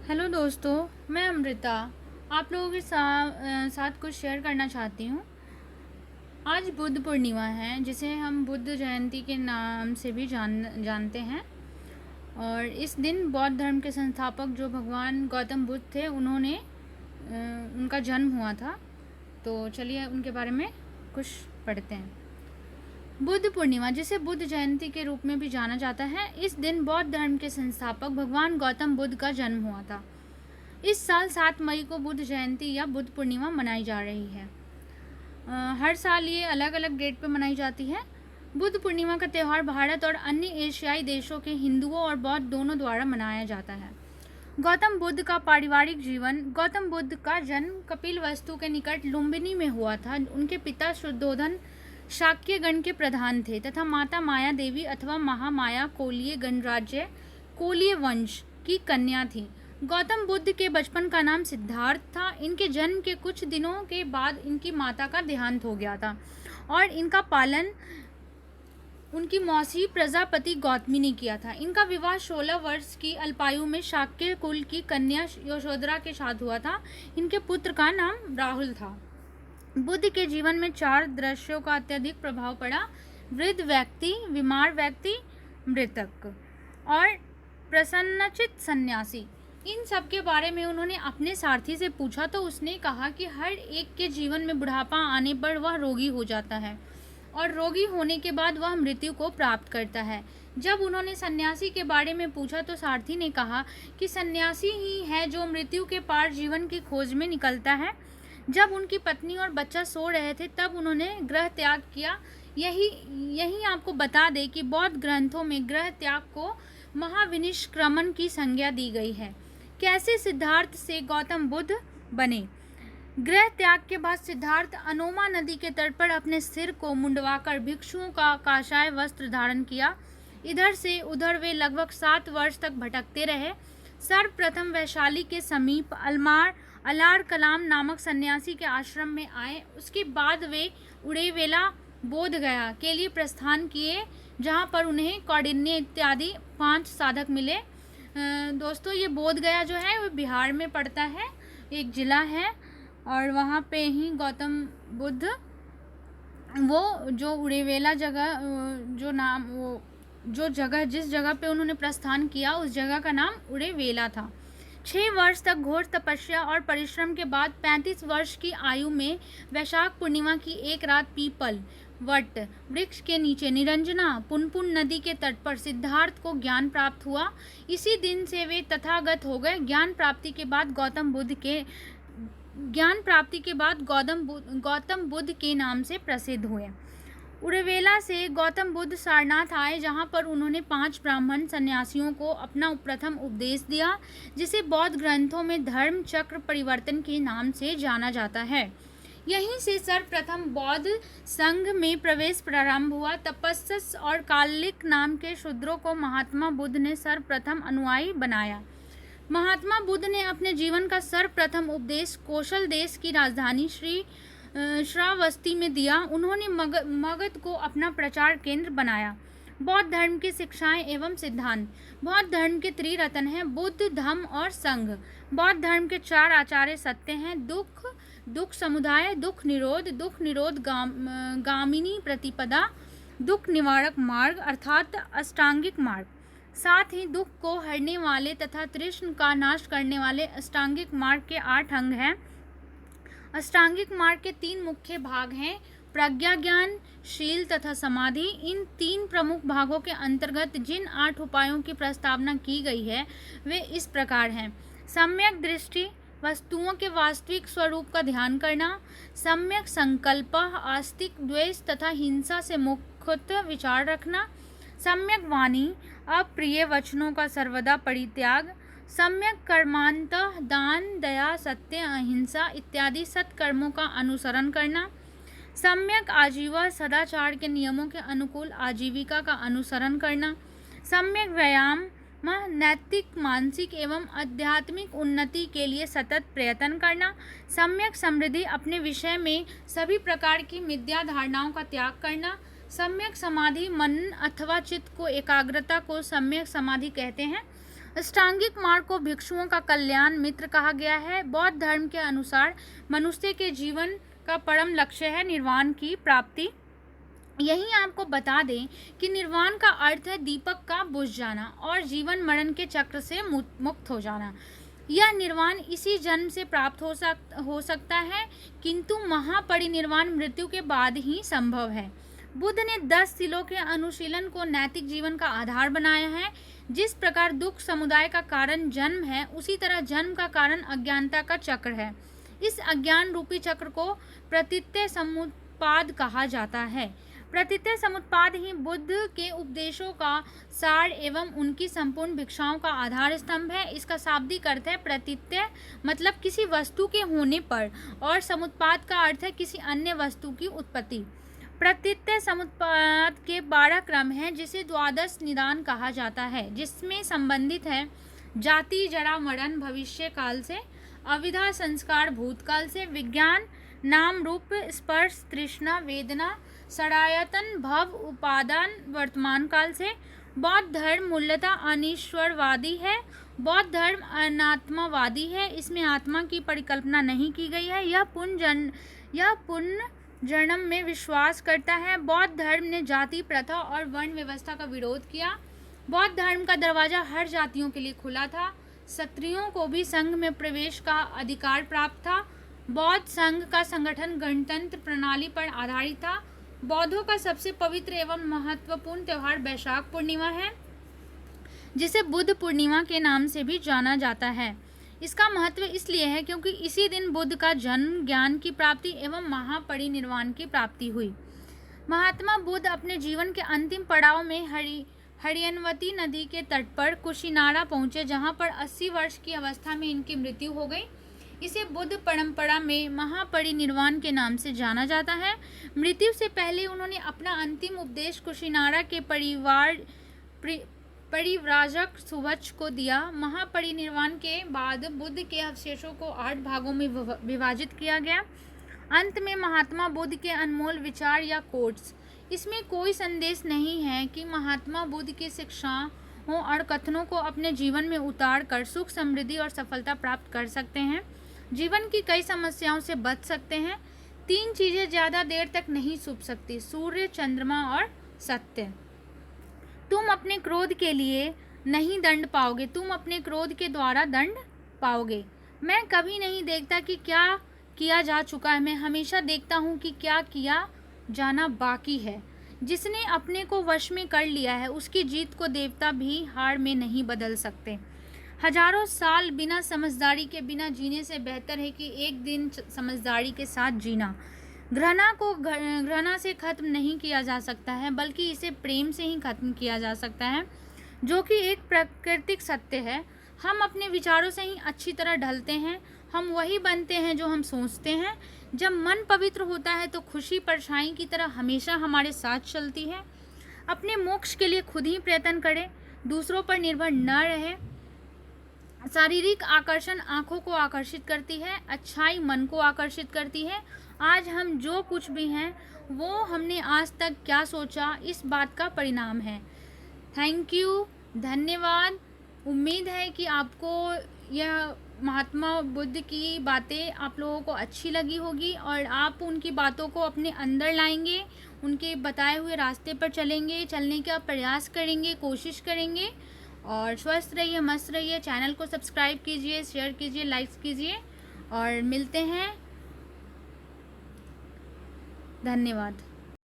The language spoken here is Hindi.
हेलो दोस्तों, मैं अमृता आप लोगों के साथ कुछ शेयर करना चाहती हूँ। आज बुद्ध पूर्णिमा है, जिसे हम बुद्ध जयंती के नाम से भी जानते हैं। और इस दिन बौद्ध धर्म के संस्थापक जो भगवान गौतम बुद्ध थे, उनका जन्म हुआ था। तो चलिए उनके बारे में कुछ पढ़ते हैं। बुद्ध पूर्णिमा, जिसे बुद्ध जयंती के रूप में भी जाना जाता है, इस दिन बौद्ध धर्म के संस्थापक भगवान गौतम बुद्ध का जन्म हुआ था। इस साल 7 मई को बुद्ध जयंती या बुद्ध पूर्णिमा मनाई जा रही है। हर साल ये अलग अलग डेट पर मनाई जाती है। बुद्ध पूर्णिमा का त्यौहार भारत और अन्य एशियाई देशों के हिंदुओं और बौद्ध दोनों द्वारा मनाया जाता है। गौतम बुद्ध का पारिवारिक जीवन। गौतम बुद्ध का जन्म कपिलवस्तु के निकट लुम्बिनी में हुआ था। उनके पिता शुद्धोधन शाक्य गण के प्रधान थे तथा माता माया देवी अथवा महामाया कोलीय गणराज्य कोलीय वंश की कन्या थी। गौतम बुद्ध के बचपन का नाम सिद्धार्थ था। इनके जन्म के कुछ दिनों के बाद इनकी माता का देहांत हो गया था और इनका पालन उनकी मौसी प्रजापति गौतमी ने किया था। इनका विवाह 16 वर्ष की अल्पायु में शाक्य कुल की कन्या यशोधरा के साथ हुआ था। इनके पुत्र का नाम राहुल था। बुद्ध के जीवन में 4 दृश्यों का अत्यधिक प्रभाव पड़ा: वृद्ध व्यक्ति, बीमार व्यक्ति, मृतक और प्रसन्नचित्त सन्यासी। इन सब के बारे में उन्होंने अपने सारथी से पूछा तो उसने कहा कि हर एक के जीवन में बुढ़ापा आने पर वह रोगी हो जाता है और रोगी होने के बाद वह मृत्यु को प्राप्त करता है। जब उन्होंने सन्यासी के बारे में पूछा तो सारथी ने कहा कि सन्यासी ही है जो मृत्यु के पार जीवन की खोज में निकलता है। जब उनकी पत्नी और बच्चा सो रहे थे तब उन्होंने गृह त्याग किया। यही आपको बता दें कि बौद्ध ग्रंथों में गृह त्याग को महाविनिष्क्रमण की संज्ञा दी गई है। कैसे सिद्धार्थ से गौतम बुद्ध बने। गृह त्याग के बाद सिद्धार्थ अनोमा नदी के तट पर अपने सिर को मुंडवाकर भिक्षुओं का काषाय वस्त्र धारण किया। इधर से उधर वे लगभग 7 वर्ष तक भटकते रहे। सर्वप्रथम वैशाली के समीप अलार कलाम नामक सन्यासी के आश्रम में आए। उसके बाद वे उड़ेवेला बोध गया के लिए प्रस्थान किए, जहां पर उन्हें कौंडिन्य इत्यादि 5 साधक मिले। दोस्तों, ये बोध गया जो है वो बिहार में पड़ता है, एक ज़िला है और वहाँ पे ही गौतम बुद्ध वो जो उड़ेवेला जगह जिस जगह पे उन्होंने प्रस्थान किया उस जगह का नाम उड़ेवेला था। 6 वर्ष तक घोर तपस्या और परिश्रम के बाद 35 वर्ष की आयु में वैशाख पूर्णिमा की एक रात पीपल वट वृक्ष के नीचे निरंजना पुनपुन नदी के तट पर सिद्धार्थ को ज्ञान प्राप्त हुआ। इसी दिन से वे तथागत हो गए। ज्ञान प्राप्ति के बाद गौतम बुद्ध के नाम से प्रसिद्ध हुए। उड़वेला से गौतम बुद्ध सारनाथ आए, जहां पर उन्होंने 5 ब्राह्मण सन्यासियों को अपना प्रथम उपदेश दिया, जिसे बौद्ध ग्रंथों में धर्म चक्र परिवर्तन के नाम से जाना जाता है। यहीं से सर्वप्रथम बौद्ध संघ में प्रवेश प्रारंभ हुआ। तपस्स और कालिक नाम के शूद्रों को महात्मा बुद्ध ने सर्वप्रथम अनुयायी बनाया। महात्मा बुद्ध ने अपने जीवन का सर्वप्रथम उपदेश कौशल देश की राजधानी श्रावस्ती में दिया। उन्होंने मगध को अपना प्रचार केंद्र बनाया। बौद्ध धर्म की शिक्षाएं एवं सिद्धांत। बौद्ध धर्म के त्रिरत्न हैं: बुद्ध, धम्म और संघ। बौद्ध धर्म के 4 आचार्य सत्य हैं: दुख समुदाय, दुख निरोध गामिनी प्रतिपदा, दुख निवारक मार्ग अर्थात अष्टांगिक मार्ग। साथ ही दुख को हरने वाले तथा तृष्ण का नाश करने वाले अष्टांगिक मार्ग के 8 अंग हैं। अष्टांगिक मार्ग के 3 मुख्य भाग हैं: प्रज्ञा, ज्ञान, शील तथा समाधि। इन 3 प्रमुख भागों के अंतर्गत जिन 8 उपायों की प्रस्तावना की गई है वे इस प्रकार हैं: सम्यक दृष्टि, वस्तुओं के वास्तविक स्वरूप का ध्यान करना; सम्यक संकल्प, आस्तिक द्वेष तथा हिंसा से मुक्त विचार रखना; सम्यक वाणी, अप्रिय वचनों का सर्वदा परित्याग; सम्यक कर्मांत, दान, दया, सत्य, अहिंसा इत्यादि सत्कर्मों का अनुसरण करना; सम्यक आजीवन, सदाचार के नियमों के अनुकूल आजीविका का अनुसरण करना; सम्यक व्यायाम, नैतिक, मानसिक एवं आध्यात्मिक उन्नति के लिए सतत प्रयत्न करना; सम्यक समृद्धि, अपने विषय में सभी प्रकार की मिथ्या धारणाओं का त्याग करना; सम्यक समाधि, मन अथवा चित्त को एकाग्रता को सम्यक समाधि कहते हैं; अष्टांगिक मार्ग को भिक्षुओं का कल्याण मित्र कहा गया है। बौद्ध धर्म के अनुसार मनुष्य के जीवन का परम लक्ष्य है निर्वाण की प्राप्ति। यही आपको बता दें कि निर्वाण का अर्थ है दीपक का बुझ जाना और जीवन मरण के चक्र से मुक्त हो जाना। यह निर्वाण इसी जन्म से प्राप्त हो सकता है, किंतु महापरिनिर्वाण मृत्यु के बाद ही संभव है। बुद्ध ने 10 सिलों के अनुशीलन को नैतिक जीवन का आधार बनाया है। जिस प्रकार दुख समुदाय का कारण जन्म है, उसी तरह जन्म का कारण अज्ञानता का चक्र है। इस अज्ञान रूपी चक्र को प्रतीत्य समुत्पाद कहा जाता है। प्रतीत्य समुत्पाद ही बुद्ध के उपदेशों का सार एवं उनकी संपूर्ण भिक्षाओं का आधार स्तंभ है। इसका शाब्दिक अर्थ है प्रतीत्य मतलब किसी वस्तु के होने पर, और समुत्पाद का अर्थ है किसी अन्य वस्तु की उत्पत्ति। प्रतीत्य समुत्पाद के 12 क्रम हैं, जिसे द्वादश निदान कहा जाता है, जिसमें संबंधित है जाति जरा मरण भविष्य काल से, अविद्या संस्कार भूतकाल से, विज्ञान नाम रूप स्पर्श तृष्णा वेदना सरायतन भव उपादान वर्तमान काल से। बौद्ध धर्म मूलतः अनीश्वरवादी है। बौद्ध धर्म अनात्मावादी है। इसमें आत्मा की परिकल्पना नहीं की गई है। यह पुनर्जन्म में विश्वास करता है। बौद्ध धर्म ने जाति प्रथा और वर्ण व्यवस्था का विरोध किया। बौद्ध धर्म का दरवाजा हर जातियों के लिए खुला था। क्षत्रियों को भी संघ में प्रवेश का अधिकार प्राप्त था। बौद्ध संघ का संगठन गणतंत्र प्रणाली पर आधारित था। बौद्धों का सबसे पवित्र एवं महत्वपूर्ण त्योहार वैशाख पूर्णिमा है, जिसे बुद्ध पूर्णिमा के नाम से भी जाना जाता है। इसका महत्व इसलिए है क्योंकि इसी दिन बुद्ध का जन्म, ज्ञान की प्राप्ति एवं महापरिनिर्वाण की प्राप्ति हुई। महात्मा बुद्ध अपने जीवन के अंतिम पड़ाव में हरियनवती नदी के तट पर कुशीनारा पहुंचे, जहां पर 80 वर्ष की अवस्था में इनकी मृत्यु हो गई। इसे बुद्ध परंपरा में महापरिनिर्वाण के नाम से जाना जाता है। मृत्यु से पहले उन्होंने अपना अंतिम उपदेश कुशीनारा के परिव्राजक सुवच्छ को दिया। महापरिनिर्वाण के बाद बुद्ध के अवशेषों को 8 भागों में विभाजित किया गया। अंत में महात्मा बुद्ध के अनमोल विचार या कोट्स। इसमें कोई संदेश नहीं है कि महात्मा बुद्ध की शिक्षाओं और कथनों को अपने जीवन में उतार कर सुख समृद्धि और सफलता प्राप्त कर सकते हैं, जीवन की कई समस्याओं से बच सकते हैं। 3 चीजें ज्यादा देर तक नहीं छुप सकती, सूर्य, चंद्रमा और सत्य। तुम अपने क्रोध के लिए नहीं दंड पाओगे, तुम अपने क्रोध के द्वारा दंड पाओगे। मैं कभी नहीं देखता कि क्या किया जा चुका है, मैं हमेशा देखता हूँ कि क्या किया जाना बाकी है। जिसने अपने को वश में कर लिया है, उसकी जीत को देवता भी हार में नहीं बदल सकते। हजारों साल बिना समझदारी के बिना जीने से बेहतर है कि एक दिन समझदारी के साथ जीना। घृणा को घृणा से खत्म नहीं किया जा सकता है, बल्कि इसे प्रेम से ही खत्म किया जा सकता है, जो कि एक प्राकृतिक सत्य है। हम अपने विचारों से ही अच्छी तरह ढलते हैं। हम वही बनते हैं जो हम सोचते हैं। जब मन पवित्र होता है तो खुशी परछाई की तरह हमेशा हमारे साथ चलती है। अपने मोक्ष के लिए खुद ही प्रयत्न करें, दूसरों पर निर्भर न रहे। शारीरिक आकर्षण आंखों को आकर्षित करती है, अच्छाई मन को आकर्षित करती है। आज हम जो कुछ भी हैं वो हमने आज तक क्या सोचा, इस बात का परिणाम है। थैंक यू, धन्यवाद। उम्मीद है कि आपको यह महात्मा बुद्ध की बातें आप लोगों को अच्छी लगी होगी और आप उनकी बातों को अपने अंदर लाएंगे, उनके बताए हुए रास्ते पर चलने का प्रयास करेंगे, कोशिश करेंगे। और स्वस्थ रहिए, मस्त रहिए। चैनल को सब्सक्राइब कीजिए, शेयर कीजिए, लाइक्स कीजिए और मिलते हैं। धन्यवाद।